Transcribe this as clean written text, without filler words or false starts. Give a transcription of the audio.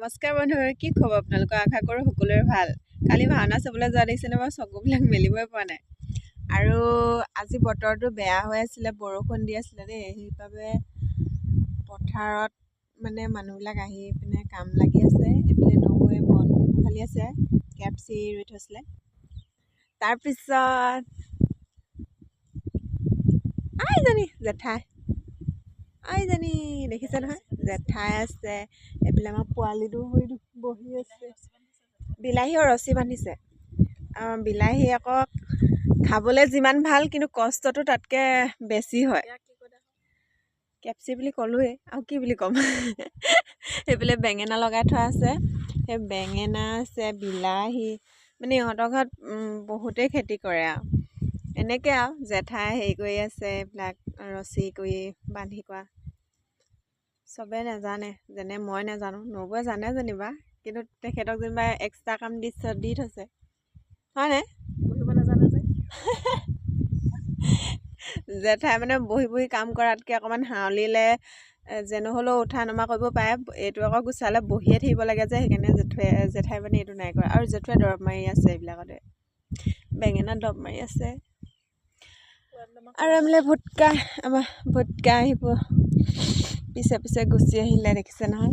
নমস্কাৰ বন্ধুসকল, কি খবৰ আপোনালোকৰ? আশা কৰোঁ সকলোৰে ভাল। কালি ভাওনা চাবলৈ যোৱা দেখিছেনে বাৰু? চকুবিলাক মেলিবই পৰা নাই। আৰু আজি বতৰটো বেয়া হৈ আছিলে, বৰষুণ দি আছিলে দেই। সেইবাবে পথাৰত মানে মানুহবিলাক আহি পিনে কাম লাগি আছে। এইফালে নৌৱে বন ফালি আছে, কেপচি ৰুই থৈছিলে। তাৰপিছত আইজনী জেঠাই, আইজনী দেখিছে নহয়, জেঠাই আছে। এইফালে আমাৰ পোৱালিটো বহি আছে। বিলাহীও ৰছী বান্ধিছে। বিলাহী আকৌ খাবলৈ যিমান ভাল, কিন্তু কষ্টটো তাতকৈ বেছি হয়। কেপচি বুলি ক'লোৱেই, আৰু কি বুলি ক'ম। সেইফালে বেঙেনা লগাই থোৱা আছে। সেই বেঙেনা আছে, বিলাহী, মানে ইহঁতৰ ঘৰত বহুতেই খেতি কৰে আৰু। এনেকৈ আৰু জেঠাই হেৰি কৰি আছে, এইবিলাক ৰছী কৰি বান্ধি কৰা। চবে নাজানে, যেনে মই নাজানো, নবৌৱে জানে যেনিবা, কিন্তু তেখেতক যেনিবা এক্সট্ৰা কাম দি থৈছে, হয়নে? বহিব নাজানে যে। জেঠাই মানে বহি বহি কাম কৰাতকৈ অকণমান হাউলিলে যেনে হ'লেও উঠা নমা কৰিব পাৰে। এইটো আকৌ গুচালে বহিয়ে থাকিব লাগে যে, সেইকাৰণে জেঠাই মানে এইটো নাই কৰা। আৰু জেঠুৱে দৰৱ মাৰি আছে এইবিলাকতে, বেঙেনা দৰৱ মাৰি আছে। আৰু আমাৰ ভুটকা আহিব পিছে পিছে গুচি আহিলে, দেখিছে নহয়।